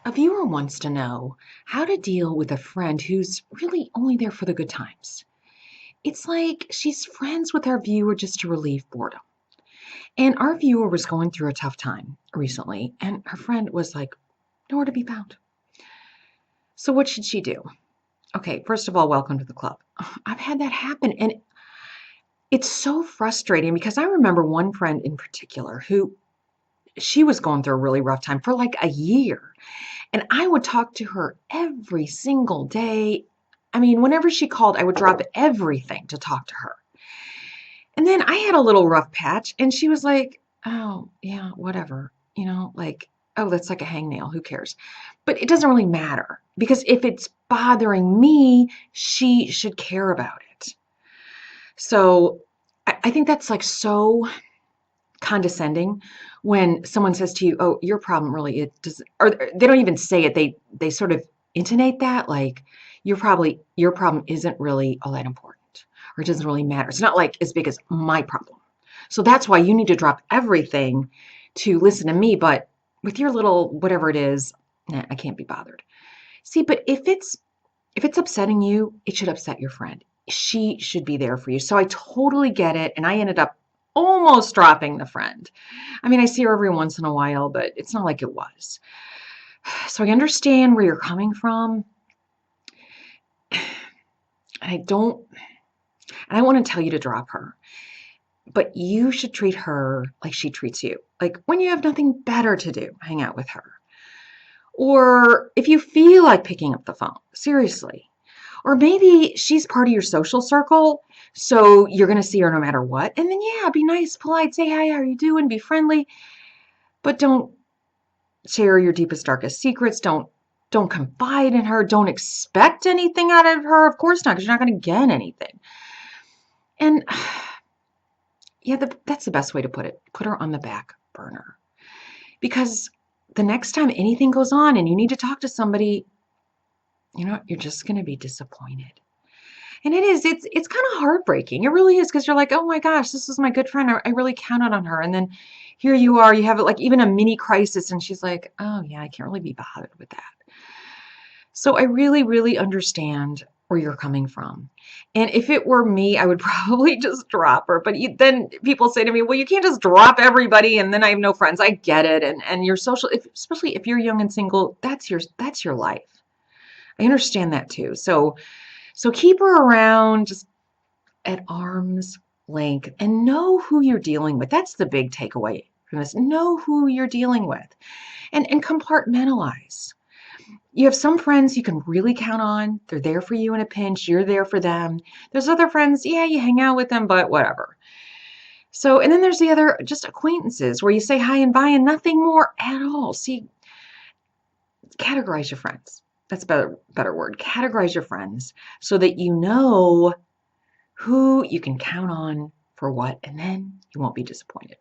A viewer wants to know how to deal with a friend who's really only there for the good times. It's like she's friends with our viewer just to relieve boredom. And our viewer was going through a tough time recently, and her friend was like nowhere to be found. So, what should she do? Okay, first of all, welcome to the club. I've had that happen, and it's so frustrating because I remember one friend in particular who she was going through a really rough time for like a year. And I would talk to her every single day. I mean, whenever she called, I would drop everything to talk to her. And then I had a little rough patch, and she was like, oh, yeah, whatever. Like, oh, that's like a hangnail. Who cares? But it doesn't really matter because if it's bothering me, she should care about it. So I think that's like so condescending when someone says to you, "Oh, your problem really it does," or they don't even say it. They sort of intonate that like your problem isn't really all that important, or it doesn't really matter. It's not like as big as my problem. So that's why you need to drop everything to listen to me. But with your little whatever it is, nah, I can't be bothered. See, but if it's upsetting you, it should upset your friend. She should be there for you. So I totally get it. And I ended up almost dropping the friend. I mean, I see her every once in a while, but it's not like it was. So I understand where you're coming from. I don't, and I want to tell you to drop her, but you should treat her like she treats you. Like when you have nothing better to do, hang out with her. Or if you feel like picking up the phone, seriously. Or maybe she's part of your social circle, so you're going to see her no matter what. And then, yeah, be nice, polite, say, hi, how are you doing? Be friendly, but don't share your deepest, darkest secrets. Don't confide in her. Don't expect anything out of her. Of course not, because you're not going to get anything. And yeah, that's the best way to put it. Put her on the back burner. Because the next time anything goes on and you need to talk to somebody, you're just going to be disappointed. And it's kind of heartbreaking. It really is because you're like, oh my gosh, this is my good friend. I really counted on her. And then here you are, you have like even a mini crisis, and she's like, oh yeah, I can't really be bothered with that. So I really, really understand where you're coming from. And if it were me, I would probably just drop her. But then people say to me, well, you can't just drop everybody and then I have no friends. I get it. And your social, especially if you're young and single, that's your life. I understand that too. So keep her around just at arm's length and know who you're dealing with. That's the big takeaway from this. Know who you're dealing with and compartmentalize. You have some friends you can really count on. They're there for you in a pinch. You're there for them. There's other friends, yeah, you hang out with them, but whatever. So, and then there's the other just acquaintances where you say hi and bye and nothing more at all. See, categorize your friends. That's a better word. Categorize your friends so that you know who you can count on for what, and then you won't be disappointed.